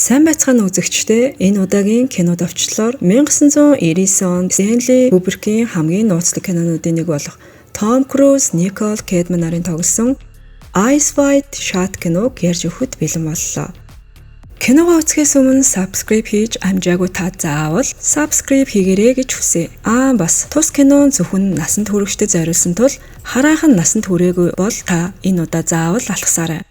Сайн байцгаана үзэгчдээ энэ удаагийн кино давчлалаар 1999 онд Стэнли Кубрикийн хамгийн нууцлаг кинонуудын нэг болох Том Круз, Никол Кидман нарын тоглосон Eyes Wide Shut киног ярьж өгөхөд бэлэн боллоо. Киногоо үзэхээс өмнө subscribe хийж амжаагүй та заавал subscribe хийгээрэй гэж хүсье. Бас тус кино зөвхөн насанд хүрэгчдэд зориулсан тул хараахан насанд хүрээгүй бол та энэ удаа заавал алхасаарай.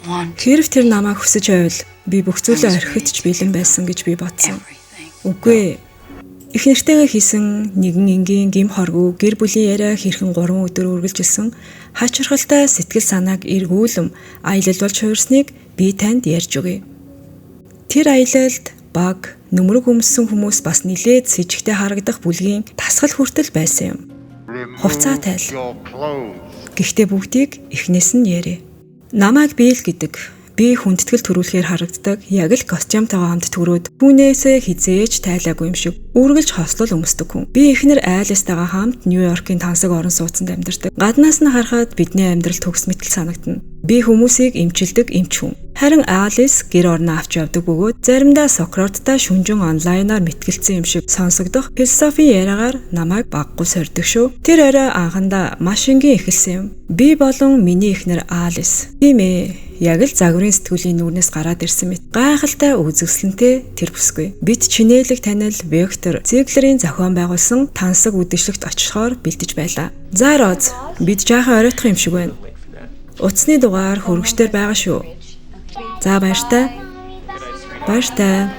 Хэрв тэр намайг хүсэж байвал би бүх зүйлээ орхиж ч бэлэн байсан гэж би бодсон. Үгүй ээ. Их нэртэйгээ хийсэн нэгэн энгийн гим хоргүй гэр бүлийн яриа хэрхэн 3 өдөр үргэлжилсэн хачирхалтай сэтгэл санааг эргүүлэм аялал болж хувирсныг би танд ярьж өгье. Тэр аялалд баг нүмерэг өмссөн хүмүүс бас нилээд с ิจ гтэй харагдах бүлгийн тасгал хүртэл байсан юм. Хувцаа тайл. Гэхдээ бүгдийг эхнээс нь ярэ. Намайг биэл гэдэг би хүндэтгэл төрүүлэхээр харагддаг яг л костюмтойгоо хамт төрөөд түүнээсээ хизээж тайлаагүй юм шиг үргэлж хослол өмсдөг хүн. Би эхнэр Айлистайгаа хамт Нью-Йоркийн тансаг орон сууцанд амьдардаг. Гаднаас нь харахад бидний амьдрал төгс мэтэл санагдана. Би хүмүүсийг эмчилдэг эмч хүн. Харин Алис гэр орноо авч явдаг бөгөөд заримдаа Сократтай шүнжин онлайнаар мэтгэлцсэн юм шиг сонсогдох философи яриагаар намайг баггүй сордог шүү. Тэр орой анхандаа маш энгийн эхэлсэн юм. Би болон миний эхнэр Алис. Тийм ээ. Яг л загварын сэтгүүлийн нүрнээс гараад ирсэн мэт гайхалтай үзэсгэлэнтэй тэр бүсгүй. Бид чинээлэг танил Вектор Зиглерийн зохион байгуулсан тансаг үдэшлэгт очихоор бэлдэж байлаа. За Роз, бид жаахан оройтох юм шиг байна. Утасны дугаар хөргөчтөр байгаа шүү. За баяртай. Баяртай.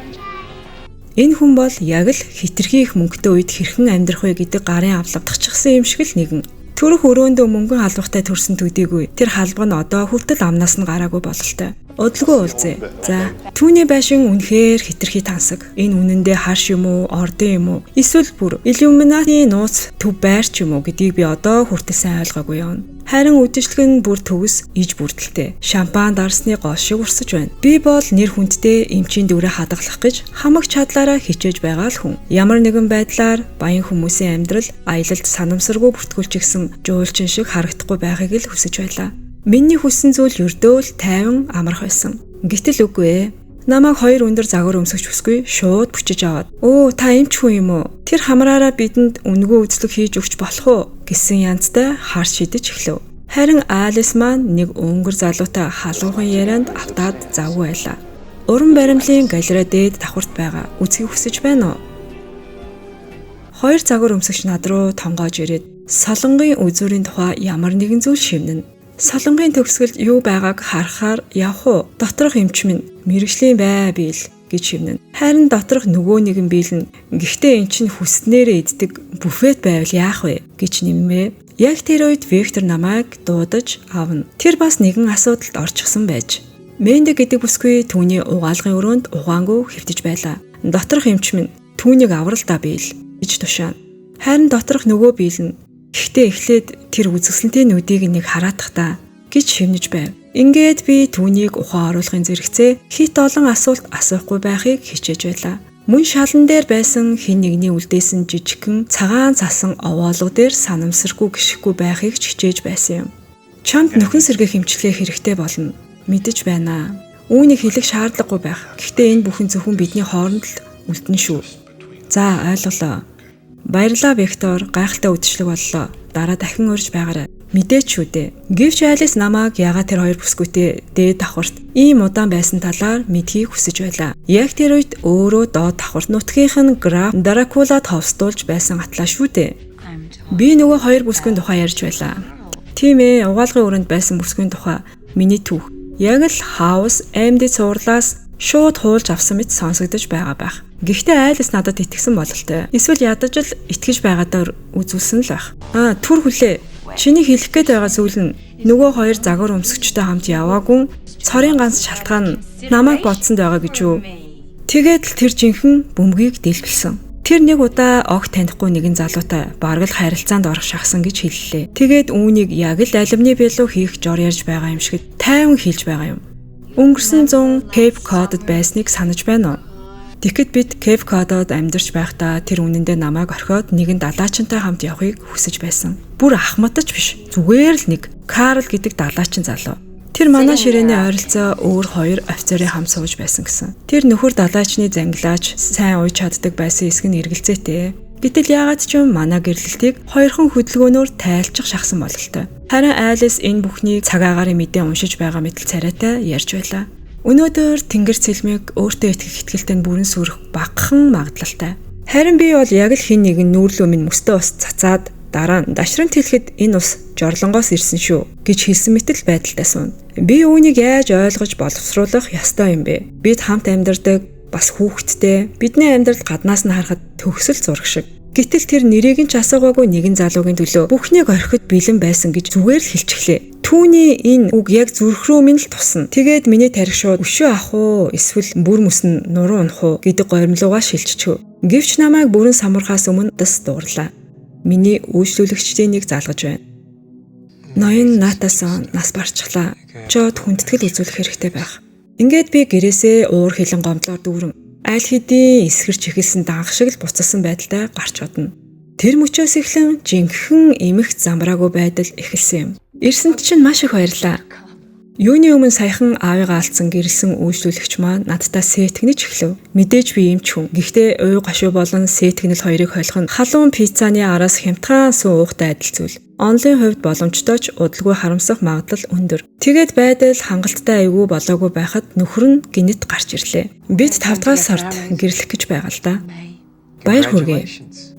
Энэ хүн бол яг л хитрхи их мөнгөтэй үед хэрхэн амьдрах вэ гэдэг гарын авлага тахчихсан юм шиг л нэгэн. Төрөх өрөөндөө мөнгөн халбахтай төрсөн төдийгүй тэр халбаг нь одоо хүртэл амнаас нь гараагүй бололтой. Удалгүй уулзъя. За, түүний байшин үнэхээр хитрхи тансаг. Энэ үнэндээ харш юм уу, ордын юм уу? Эсвэл бүр Illuminati нууц төв байрч юм уу гэдгийг би одоо хүртэл сайн ойлгоогүй юм. Харин үдэшлэг нь бүр төгс иж бүрдэлтэй. Шампан дарсны гол шиг урсаж байна. Би бол нэр хүндтэй эмчийн дүрэ хадгалах гэж хамаг чадлаараа хичээж байгаа л хүн. Ямар нэгэн байдлаар баян хүмүүсийн амьдрал аялалд санамсаргүй бүртгүүлчихсэн жуулчин шиг харагдахгүй байхыг л хүсэж байлаа. Миний хүссэн зүйл ердөө л тайван амарх байсан. Гэтэл үгүй ээ. Намайг 2 өндөр загвар өмсөж хүсгүй шууд бүчиж аваад. "Өө, та эмч хүн юм уу? Тэр хамраараа бидэнд үнэгүй үзлэг хийж өгч болох уу?" гэсэн янзтай харж шидэж эхлэв. Харин Алис маань нэг өнгөр залуутай халуухан ярианд автаад завгүй байлаа. Уран баримлын галерей дээд давхарт байгаа. Үзхийг хүсэж байна уу? 2 загвар өмсөгч над руу тонгоож ирээд солонгын үзүүрийн тухай ямар нэгэн зүйл шивнэнэ. Солонгийн төгсгөлд юу байгааг харахаар явах уу? Доторх эмч минь мэрэгжлийн бай биэл гэж шивнэнэ. Харин доторх нөгөө нэгэн биел нь гэхдээ эн чинь хүснээрээ иддэг буфет байвал яах вэ гэж нэмвэ. Яг тэр үед Вектор намайг дуудаж авна. Тэр бас нэгэн асуудалд орчихсон байж. Мэнде гэдэг бүсгүй түүний угаалгын өрөөнд угаангүй хэвтэж байлаа. Доторх эмч минь түүнийг авралдаа биэл гэж тушаана. Харин доторх нөгөө биел нь гэхдээ эхлээд тэр үзэсгэлэнтэй нүдийг нэг хараадах та гэж шивнэж байв. Ингээд би түүнийг ухаан оруулахын зэрэгцээ хит олон асуулт асуухгүй байхыг хичээж байлаа. Мөн шалан дээр байсан хин нэгний үлдээсэн жижигхэн цагаан цасан овоолго дээр санамсаргүй гიშггүй байхыг хичээж байсан юм. Чамд нөхөн сэргээх хэмжлэгээ хэрэгтэй болно. Мэдэж байна. Үүнийг хэлэх шаардлагагүй байх. Гэхдээ энэ бүхэн зөвхөн бидний хооронд л үлдэнэ шүү. За ойлголоо. Баярлалаа Вектор, гайхалтай үдшилэг боллоо. Дараа дахин урьж байгаарай. Мэдээч шүү дээ. Гэвч Алис намайг ягаад тэр 2 бүсгүйтэй дээд давхарт ийм удаан байсан талаар мэдхийг хүсэж байлаа. Яг тэр үед өөрөө доод давхарт нутгийнх нь граф Дракула товстуулж байсан атлаа шүү дээ. Би нөгөө 2 бүсгүйн тухай ярьж байлаа. Тийм ээ, угаалгын өрөөнд байсан бүсгүйн тухай миний түүх. Яг л хаус аймдын цуурлаас шууд хуулж авсан мэт сонсогдож байгаа байх. Гэхдээ Айлс надад итгэсэн бололтой. Эсвэл ядаж л итгэж байгаадаар үзүүлсэн л байх. Түр хүлээ. Чиний хэлэх гээд байгаа зүйл нь нөгөө 2 загвар өмсөгчтэй хамт яваагүй цорын ганц шалтгаан нь намайг бодсонд байгаа гэж үү? Тэгээд л тэр жинхэнэ бөмбөгийг дэлгэлсэн. Тэр нэг удаа огт танихгүй нэгэн залуутай бараг л харилцаанд орох шахсан гэж хэллээ. Тэгээд үүнийг яг л алимны бэлүү хийх жор ярьж байгаа юм шиг тайван хэлж байгаа юм. Өнгөрсөн 100 Cape Cod-д байсныг санаж байна уу? Тэгэхэд бид Cape Cod-д амьдарч байхдаа тэр үнэндээ намайг орхиод нэгэн далаачинтай хамт явахыг хүсэж байсан. Бүр ахмадч биш. Зүгээр л нэг Карл гэдэг далаачин залуу. Тэр манай ширээний ойролцоо өөр 2 офицерын хам сууж байсан гэсэн. Тэр нөхөр далайчны зангилаач сайн ууж чаддаг байсан эсэг нь эргэлзээтэй. Гэтэл яагаад ч юм манай гэрлэлтийг хоёрхан хөдөлгөөнөөр тайлчих шахсан бололтой. Харин Айлис энэ бүхнийг цаг агарын мэдээ уншиж байгаа мэтэл царайтай ярьж байлаа. Өнөөдөр тэнгэр цэлмэг өөртөө итгэх итгэлтэй бүрэн сүрэх багахан магадлалтай. Харин би бол яг л хин нэгэн нүүрлөө минь мөстөө ус цацаад дараа нь дашрамт хэлэхэд энэ ус жорлонгоос ирсэн шүү гэж хэлсэн мэтэл байдалтай сууна. Би үүнийг яаж ойлгож боловсруулах ёстой юм бэ? Бид хамт амьдардаг бас хүүхэдтэй бидний амьдралд гаднаас нь харахад төгсөл зураг шиг. Гэтэл тэр нэрийг нь ч асуугаагүй нэгэн залуугийн төлөө бүхнийг орхиход бэлэн байсан гэж зүгээр л хэлчихлээ. Түүний энэ үг яг зүрх рүү минь л тусна. Тэгээд миний тарих шууд өшөө ах уу эсвэл бүр мөсөн нуруу унах уу гэдэг горимлуугаа шилжчихв. Гэвч намайг бүрэн самурхаас өмнө дэс дуурлаа. Миний үйлчлүүлэгчдийн нэг залгаж байна. Ноён наатаас нас барчглаа. Чод хүндэтгэл үзүүлэх хэрэгтэй байх. Ингээд би гэрээсээ уур хилэн гомдлоор дүүрэн аль хэдийн эсгэрч ихэлсэн данх шиг л буцалсан байдалтай гарч одно. Тэр мөчөөс эхлэн жинхэнэ эмх замбраагүй байдал эхэлсэн юм. Ирсэнд чинь маш их баярлаа. Юуны өмнө саяхан аавыгаа алдсан гэрэлсэн үйлчлүүлэгч маань надтай сэтгнэж эхлэв. Мэдээж би эмч хүн. Гэхдээ уй гашуу болон сэтгнэл хоёрыг холих нь халуун пиццаны араас хямдхан суухтай адил зүйл. Онлын хувьд боломжтой ч удалгүй харамсах магадлал өндөр. Тэгээд байдал хангалттай айгүй болоогүй байхад нөхөр нь гинэт гарч ирлээ. Бид 5 дахь сард гэрлэх гэж байгаа л да. Баяр хүргэе.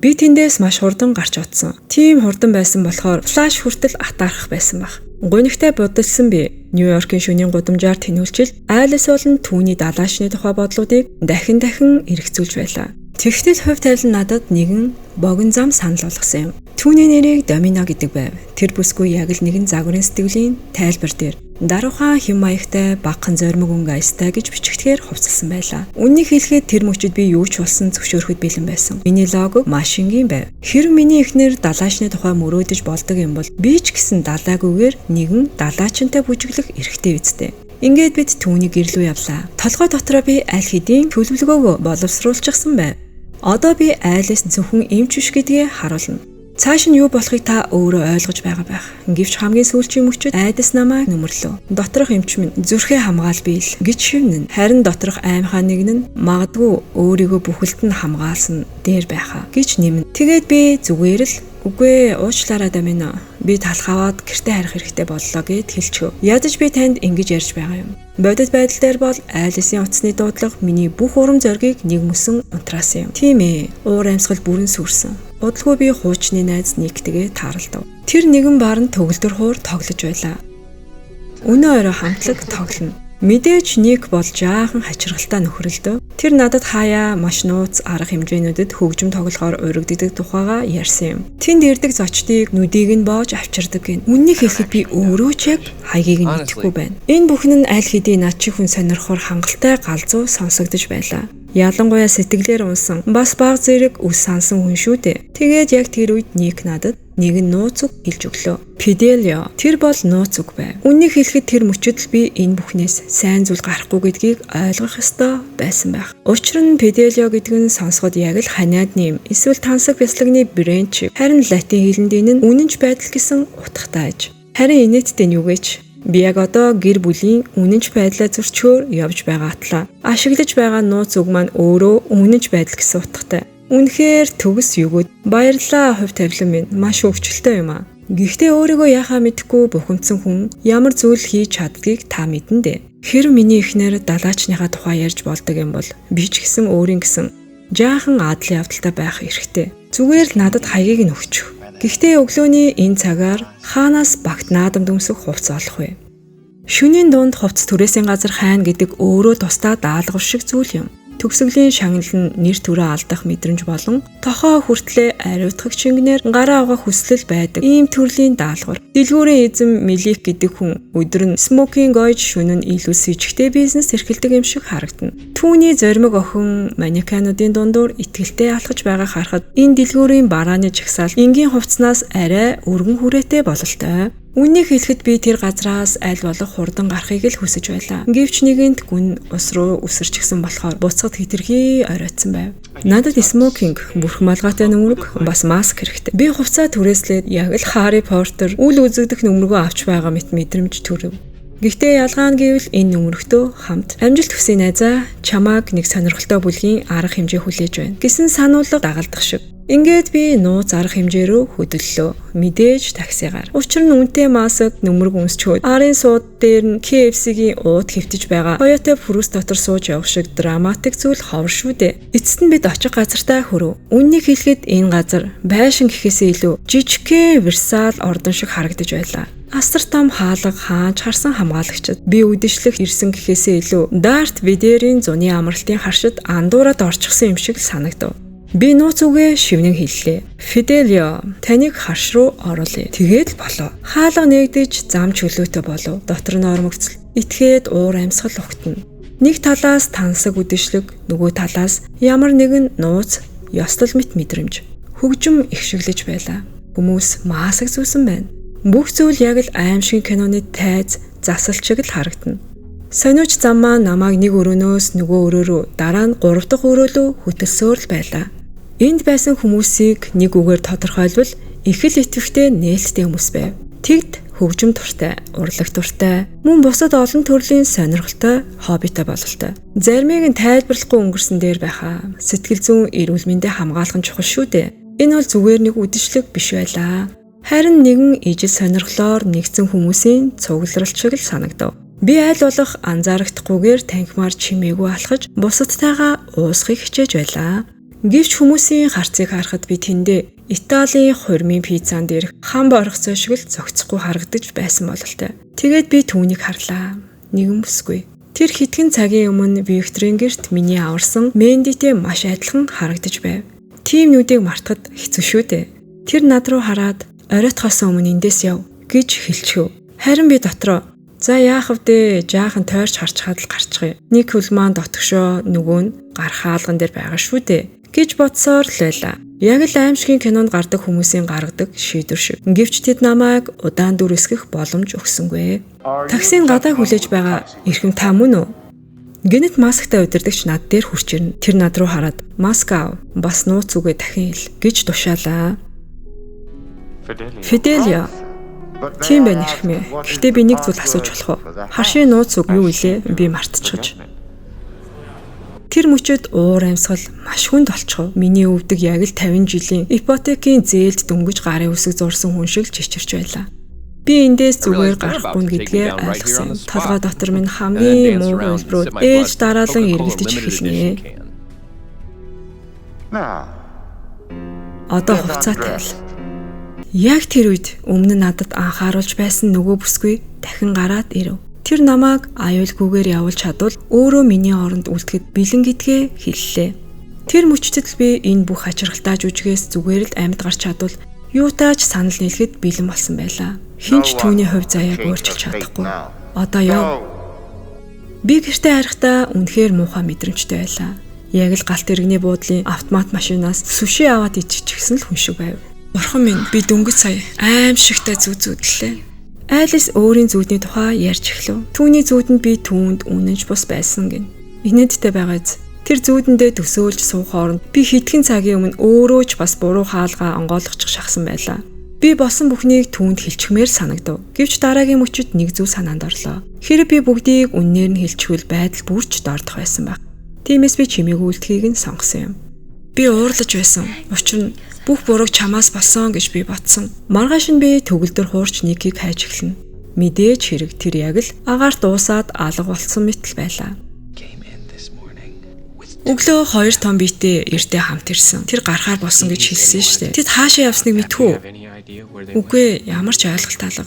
Би тэндээс маш хурдан гарч утсан. Тийм хурдан байсан болохоор флаш хүртэл атаарах байсан баг. Гунигтай бодолсон би Нью-Йоркийн шөнийн гудамжаар тэнүүлчил Айлис болон түүний далаачны тухай бодлуудыг дахин эргэцүүлж байлаа. Тэгтэл хувь тавилан надад нэгэн богино зам санал болгосон юм. Түүний нэрийг Домино гэдэг байв. Тэр бүсгүй яг л нэгэн загварын сэтгэлийн тайлбар дээр даруухан хэм маягтай багхан зоримог өнгө аястай гэж бичигдэхээр хувцалсан байлаа. Үннийг хэлэхэд тэр мөчөд би юу ч болсон зөвшөөрөхөд бэлэн байсан. Миний лого маш энгийн байв. Хэрэв миний эхнэр далаачны тухай мөрөөдөж болдог юм бол би ч гэсэн далаагүйгээр нэгэн далаачинтай бүжиглэх эрхтэй үсттэй. Ингээд бид түүнийг гэрлүү явлаа. Толгой дотроо би аль хэдийн төлөвлөгөөгөө боловсруулчихсан байв. Одоо би Айлис зөвхөн эмч биш гэдгээ харуулна. Цааш нь юу болохыг та өөрөө ойлгож байгаа байх. Гэвч хамгийн сүүлчийн мөчөд Айдас намайг нөмрлөө. Доторх эмч минь зүрхээ хамгаал бийл гэж шивнэн. Харин доторх аймхаа нэг нь магадгүй өөрийгөө бүхэлд нь хамгаалсан дээр байхаа гэж нэмнэ. Тэгээд би зүгээр л үгүй уучлаарай Домино. Би талх аваад гэртээ харих хэрэгтэй боллоо гэд хэлчихв. Ядаж би танд ингэж ярьж байгаа юм. Бодит байдал дээр бол Айлисын утасны дуудлага миний бүх урам зоригийг нэг мөсөн унтраасан юм. Тийм ээ. Уур амьсгал бүрэн сүрсэн. Удалгүй би хуучны найз Никтэйгээ тааралдав. Тэр нэгэн баар нь төгөлдөр хуур тоглож байлаа. Өнөө орой хамтлаг тоглоно. Мэдээж Ник бол жаахан хачиргалтай нөхрөлдөө. Тэр надад хаяа маш нууц арга хэмжээнүүдэд хөгжим тоглохоор урагддаг тухайга ярьсан юм. Тэнд ирдэг зочдыг нүдийг нь боож авчирдаг гин. Үннийг хэлэхэд би өөрөө ч яг хаягийг нь мэдэхгүй байна. Энэ бүхэн нь аль хэдийн над чих хүн сонирхохоор хангалттай галзуу сонсогдож байлаа. Ялангуяа сэтгэлээр унсан бас баг зэрэг үс сансан хүн шүү дээ. Тэгээд яг тэр үед Ник надад нэгэн нууц үг хэлж өглөө. Фиделио. Тэр бол нууц үг байв. Үннийг хэлэхэд тэр мөчөд л би энэ бүхнээс сайн зүйл гарахгүй гэдгийг ойлгох ёстой байсан байх. Учир нь Фиделио гэдэг нь сонсоход яг л ханиадны юм. Эсвэл тансаг бяслагны брэнд шиг. Харин латин хэлэнд энэ нь үнэнч байдал гэсэн утгатай аж. Харин инээдтэй нь юу гэж? Би яг одоо гэр бүлийн үнэнч байдлаа зөрчиөр явж байгаа атлаа. Ашиглаж байгаа нууц үг маань өөрөө үнэнч байдал гэсэн утгатай. Үнэхээр төгс югод баярлалаа хувь тавилан минь маш өвчлөлтэй юм аа. Гэхдээ өөрийгөө яхаа мэдэхгүй бухимдсан хүн ямар зүйл хийж чаддгийг та мэдэн дээ. Хэрэв миний эхнэр далаачныхаа тухай ярьж болдог юм бол би ч гэсэн өөрийн гэсэн жаахан адлын явдалтай байх эрхтэй. Зүгээр л надад хаягийг нь өгчих. Гэхдээ өглөөний энэ цагаар хаанаас багт наадам дүмсэх хувцас олох вэ? Шөнийн дунд хувцас түрээсийн газар хайна гэдэг өөрөө тусдаа даалгавар шиг зүйл юм. Төгсгөлийн шагнал нь нэр төрөө алдах мэдрэмж болон тохоо хүртлээ ариутгах чингнэр гараа авах хүслэл байдаг ийм төрлийн даалгавар. Дэлгүүрийн эзэм Мелик гэдэг хүн өдөр нь смокинг ойж шөнө нь илүү сэжигтэй бизнес эрхэлдэг юм шиг харагдана. Түүний зоримог охин манекенуудын дундуур итгэлтэй алхаж байгаа харахад энэ дэлгүүрийн барааны жагсаал энгийн хувцснаас арай өргөн хүрээтэй бололтой. Үннийг хэлэхэд би тэр газраас аль болох хурдан гарахыг л хүсэж байлаа. Гэвч нэгэнт гүн ус руу үсэрчихсэн болохоор буцахад хэтэрхий оройтсон байв. Надад смокинг, бүрх малгайтай нөмрөг, бас маск хэрэгтэй. Би хувцас түрээслээд яг л Харри Поттер үл үзэгдэх нөмрөгөө авч байгаа мэт мэдрэмж төрөв. Гэхдээ ялгаа нь гэвэл энэ нөмөрхтөө хамт амжилт хүсье найзаа чамааг нэг сонирхолтой бүлгийн арга хэмжээ хүлээж байна гэсэн сануулга дагалдах шиг. Ингээд би нууц арга хэмжээ рүү хөдөллөө. Мэдээж таксигаар. Учир нь үнэтэй маск нөмрөг үнсчөөд арын сууд дээр нь KFC-гийн ууд хэвтэж байгаа. Toyota Prius дотор сууж явах шиг драматик зүйл ховор шүү дээ. Эцэст нь бид очих газартаа хүрв. Үннийг хэлэхэд энэ газар байшин гэхээсээ илүү жижигхэн Версаль ордон шиг харагдаж байлаа. Асар том хаалга хаанч харсан хамгаалагчид би үдэшлэх ирсэн гэхээсээ илүү Дарт Вейдерийн зуны амралтын харшид андуураад орчихсон юм шиг санагдав. Би нууц үгээ шивнэн хэллээ. Фиделио, таныг харш руу оруулъя. Тэгээд болоо. Хаалга нэгдэж зам чөлөөтэй болов. Дотор нь ормогцол. Итгээд уур амьсгал огтно. Нэг талаас тансаг үдэшлэг, нөгөө талаас ямар нэгэн нууц, ёслол мэт мэдрэмж. Хөгжим ихшиглэж байлаа. Хүмүүс маск зүүсэн байна. Бүх зүйл яг л аимшигын киноны тайз, засал чиг л харагдана. Сониуч зам маань намайг нэг өрөөнөөс нөгөө өрөө рүү, дараа нь 3 дахь өрөө рүү хөтөлсөөр л байлаа. Энд байсан хүмүүсийг нэг үгээр тодорхойлбол их л итгэвчтэй нээлттэй хүмүүс байв. Тэгд хөгжим дуртай, урлаг дуртай, мөн бусад олон төрлийн сонирхолтой, хоббитой бололтой. Заримыг нь тайлбарлахгүй өнгөрсөн дээр байхаа. Сэтгэл зүйн эрүүл мэндэ хамгаалах нь чухал шүү дээ. Энэ бол зүгээр нэг үдэшлэг биш байлаа. Харин нэгэн ижил сонирхлоор нэгдсэн хүмүүсийн цугларалт шиг л санагдав. Би аль болох анзаарахдахгүйгээр танхимаар чимээгүй алхаж бусадтайгаа уусахыг хичээж байлаа. Гэвч хүмүүсийн харцыг харахад би тэндээ Италийн хурмын пиццан дээрх хам боргоцоо шиг л зогцохгүй харагдаж байсан бололтой. Тэгээд би түүнийг харлаа. Нэгэн бүсгүй. Тэр хэдхэн цагийн өмнө Викторийн гэрт миний аварсан Мэндитэй маш адилхан харагдаж байв. Тим нүдийг мартахад хэцүү шүү дээ. Тэр над руу хараад оройтхоос өмнө эндээс яв гэж хэлчихв. Харин би дотроо за яах вэ? Жаахан тойрч харчхаад л гарчихъя. Нэг хөл маань дотгошоо нөгөө нь гар хаалган дээр байгаа шүү дээ гэж бодсоор л байлаа. Яг л аимшигын кинонд гардаг хүмүүсийн гаргадаг шийдвэр шиг. Гэвч тэд намайг удаан дүр эсгэх боломж өгсөнгүй. Таксийн гадаа хүлээж байгаа эрхэм та мөн үү? Гэнэт масктай удирдагч над дээр хурч ирнэ. Тэр над руу хараад маск ав. Бас нууц үгээ дахин хэл гэж тушаалаа. Фиделио. Тийм байна эрхмээ. Гэхдээ би нэг зүйл асууж болох уу? Харшийн нууц үг юу илээ? Би мартчихж. Тэр мөчөд уур амьсгал маш хүнд олчихов. Миний өвдөг яг л 50 жилийн ипотекийн зээлд дөнгөж гарын үсэг зурсан хүн шиг чичирч байлаа. Би эндээс зүгээр гарахгүй гэдгээ ойлгосон. Толгой дотор минь хамгийн муу хөлбрүүд ээж дараалан эргэлдэж эхэлнэ. Одоо хувцас тавил. Яг тэр үед өмнө нь надад анхааруулж байсан нөгөө бүсгүй дахин гараад ирэв. Тэр намайг аюулгүйгээр явуулж чадвал өөрөө миний оронд үлдэхэд бэлэн гэдгээ хэллээ. Тэр мөчтөд би энэ бүх хачиргалтай жүжигээс зүгээр л амьд гарч чадвал юутаач санал нийлэхэд бэлэн болсон байлаа. Хинч түүний хувь заяаг өөрчилж чадахгүй. Одоо яв. Би гэртээ харахтаа үнэхээр муухай мэдрэмжтэй байлаа. Яг л галт тэрэгний буудлын автомат машинаас сүши аваад иччихсэн л хүн шиг байв. Бурхан минь, би дөнгөж сая аимшигтай зүүдлээ. Айлс өөрийн зүудний тухай ярьж эхлэв. Түүний зүудэнд би түүнд үнэнч бус байсан гин. Инээдтэй байгааз. Тэр зүудэндээ төсөөлж суух хооронд би хэдхэн цагийн өмнө өөрөө ч бас буруу хаалгаа онгойлгочих шахсан байлаа. Би босон бүхнийг түүнд хэлчихмээр санагдав. Гэвч дараагийн мөчөд нэг зүйл санаанд орлоо. Хэрэв би бүгдийг үннээр нь хэлчихвэл байдал бүрч доордох байсан баг. Тиймээс би чимээгүй үлдэхийг нь сонгосон юм. Би уурлаж байсан. Учир нь бүх бурууг чамаас болсон гэж би бодсон. Маргааш нь би төгөлдөр хуурч Никийг хайж эхэлнэ. Мэдээж хэрэг тэр яг л агаар дуусаад алга болсон мэт л байлаа. Өглөө 2 том биетэй эртээ хамт ирсэн. Тэр гарахаар болсон гэж хэлсэн шүү дээ. Тэд хаашаа явсныг мэдхүү? Үгүй, ямар ч ойлголт алга.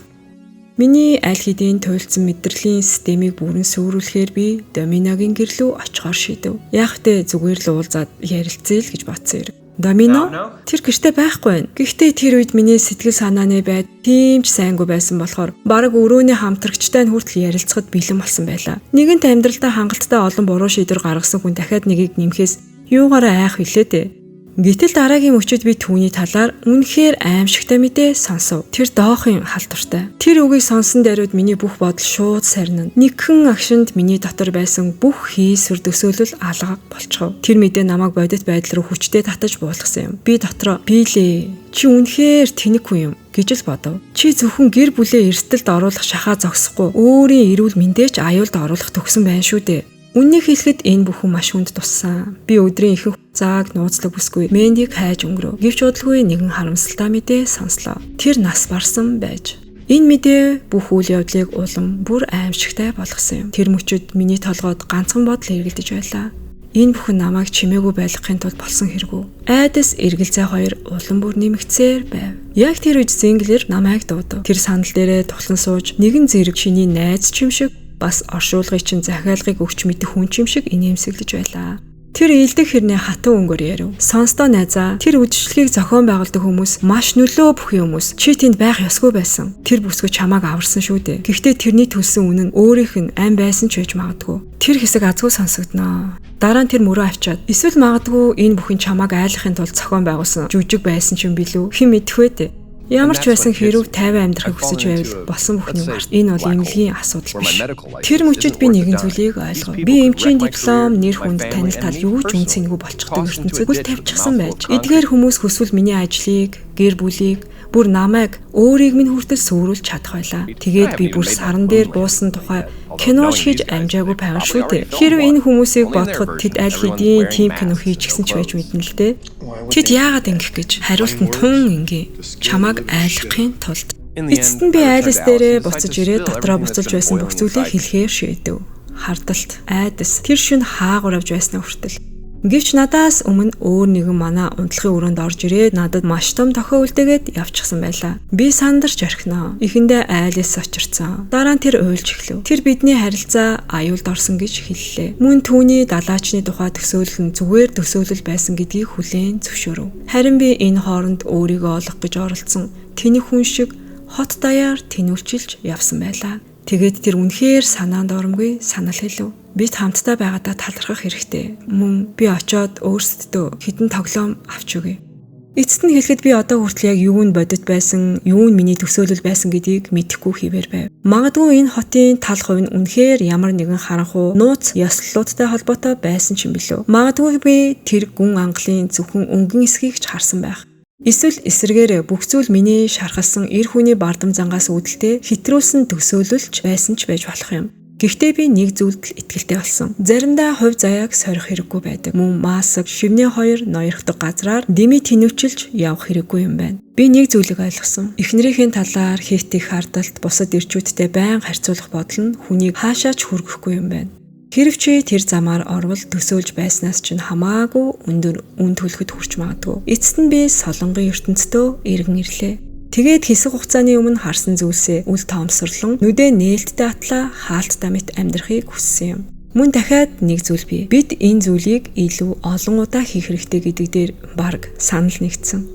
Миний аль хэдийн туйлдсан мэдрэлийн системийг бүрэн сүрүүлэхээр би Доминогийн гэрлүү очихоор шийдэв. Яг тэ зүгээр л уулзаад ярилцъя л гэж бодсон юм. Домино? Тэр гэртээ байхгүй байна. Гэхдээ тэр үед миний сэтгэл санааны байд тийм ч сайнгүй байсан болохоор бараг өрөөний хамтрагчтай нь хүртэл ярилцахад бэлэн болсон байлаа. Нэгэнт амьдралдаа хангалттай олон буруу шийдвэр гаргасан хүн дахиад нэгийг нэмэхээс юугаараа айх вүлээ дээ. Гэтэл дараагийн мөчид би түүний талаар үнэхээр аимшигтай мэдээ сонсов. Тэр доохын халдвартай. Тэр үгийг сонсон даруйд миний бүх бодол шууд сарнина. Нэгэн агшинд миний дотор байсан бүх хийсвэр төсөөлөл алга болчихов. Тэр мэдээ намайг бодит байдал руу хүчтэй татаж буулгасан юм. Би дотроо "Билээ, чи үнэхээр тэнэг хүн юм" гэж л бодов. Чи зөвхөн гэр бүлээ эрсдэлд оруулах шахаа зогсохгүй, өөрийн эрүүл мэндээч аюулд оруулах төгсөн байна шүү дээ. Үннийг хэлэхэд энэ бүхэн маш хүнд туссан. Би өдрийн ихэнх хугацааг нууцлаг бүсгүй мендийг хайж өнгөрөв. Гэвч удалгүй нэгэн харамсалтай мэдээ сонслоо. Тэр нас барсан байж. Энэ мэдээ бүх үйл явдлыг улам бүр аимшигтай болгосон юм. Тэр мөчөд миний толгойд ганцхан бодол эргэлдэж байлаа. Энэ бүхэн намайг чимээгүй байлгахын тулд болсон хэрэггүй. Айдас эргэлзээ хоёр улам бүр нэмэгцээр байв. Яг тэр үед Зинглер намайг дуудав. Тэр сандал дээрээ тухлан сууж нэгэн зэрэг чиний найз ч юм шиг бас оршуулгыг чинь захиалгыг өгч мэдэх хүн ч юм шиг инээмсэглэж байлаа. Тэр илдэг хэрнээ хатуу өнгөөр ярив. Сонстоо найзаа, тэр үдшилтгийг зохион байгуулдаг хүмүүс маш нөлөө бүхий хүмүүс. Чи тэнд байх ёсгүй байсан. Тэр бүсгүй чамааг аварсан шүү дээ. Гэхдээ тэрний төлсөн үнэн өөрийнх нь ам байсан ч байж магадгүй. Тэр хэсэг азгүй сонсогдноо. Дараа нь тэр мөрөө авчаад эсвэл магадгүй энэ бүхэн чамааг айлахын тулд зохион байгуулсан жүжиг байсан ч юм билүү? Хэн мэдэх вэ дээ? Ямар ч байсан хэрв 50 амьдрахыг хүсэж байвал болсон бүхний март. Энэ бол эмнэлгийн асуудал биш. Тэр мөчид би нэгэн зүйлийг ойлгов. Би эмчийн диплом, нэр хүнд, танил тал юу ч үнцэнгүй болчихдог ертөнцийг үл тавьчихсан байж. Эдгээр хүмүүс хүсвэл миний ажлыг, гэр бүлийг, бүр намайг өөрийг минь хүртэл сөөрүүлж чадах байлаа. Тэгээд би бүр саран дээр буусан тухай кино хийж амжаагүй байгаа шүү дээ. Хэрв энэ хүмүүсийг бодоход тэд аль хэдийн тим кино хийчихсэн ч байж мэднэ л дээ. Тэд яагаад ингэх гэж хариулт нь тун ингээ. Чамааг айлахын тулд. Эцэст нь би айлс дээрээ буцаж ирээд дотроо буцалж байсан бүх зүйлийг хэлэхээр шийдэв. Хардалт, айдас, тэр шөнө хаагур авж байснаа хүртэл. Гэвч надаас өмнө өөр нэгэн манай унтлагын өрөөнд орж ирээд надад маш том тохио үлдээгээд явчихсан байлаа. Би сандарч орхиноо. Эхэндээ айлс очирцсан. Дараа нь тэр уйлж эхлэв. Тэр бидний харилцаа аюулд орсон гэж хэллээ. Мөн түүний далаачны тухай төсөөлөл нь зүгээр төсөөлөл байсан гэдгийг хүлээн зөвшөөрөв. Харин би энэ хооронд өөрийгөө олох гэж оролцсон тэнэг хүн шиг хот даяар тэнүүлчилж явсан байлаа. Тэгээд тэр үнэхээр санаанд оромгүй санал хэлв. Бид хамтдаа байгаадаа талархах хэрэгтэй. Мөн би очиод өөрсдөө хідэн тоглоом авч өгье. Эцэст нь хэлэхэд би одоо хүртэл яг юу нь бодит байсан, юу нь миний төсөөлөл байсан гэдгийг мэдэхгүй хэвээр байв. Магадгүй энэ хотын тал хувь нь үнэхээр ямар нэгэн харанхуй нууц ёслолуудтай холбоотой байсан ч юм билүү. Магадгүй би тэр гүн ангалын зөвхөн өнгөн эсхийг ч харсан байх. Эсвэл эсрэгээр бүх зүйл миний шархалсан эр хүний бардам зангаас үүдэлтэй хэтрүүлсэн төсөөлөлч байсан ч байж болох юм. Гэхдээ би нэг зүйлд л итгэлтэй болсон. Заримдаа хувь заяаг сорих хэрэггүй байдаг. Мөн маск, шивнээ хоёр ноёрхдог газраар дими тэнүүчилж явах хэрэггүй юм байна. Би нэг зүйлийг ойлгосон. Эхнэрийнхээ талаар хийх хардалт, бусад ирчүүдтэй байнга харьцуулах бодол нь хүнийг хаашаач хүргэхгүй юм байна. Хэрв чи тэр замаар орвол төсөөлж байснаас ч хамаагүй өндөр үн төлөхөд хүрч магадгүй. Эцэст нь би солонгын ертөнцийн иргэн ирлээ. Тэгээд хэсэг хугацааны өмнө харсан зүйлсээ үл тоомсорлон нүдэ нээлттэй атлаа хаалттай мэт амьдрахыг хүссэн юм. Мөн дахиад нэг зүйл бий. Бид энэ зүйлийг илүү олон удаа хийх хэрэгтэй гэдэг дээр бараг санал нэгдсэн.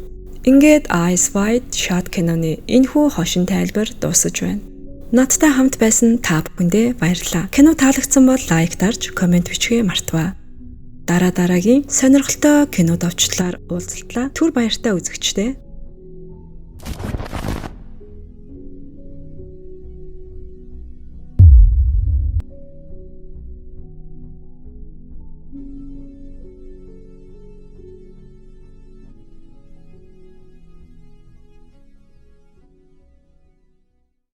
Ингээд Eyes Wide Shut киноны энэхүү хошин тайлбар дуусаж байна. Надтай хамт байсан та бүхэндээ баярлалаа. Кино таалагдсан бол лайк дарж, комент бичгээ мартаваа. Дараагийн сонирхолтой кино давчлаар уулзалтлаа. Түр баяртай үзэгчтэй.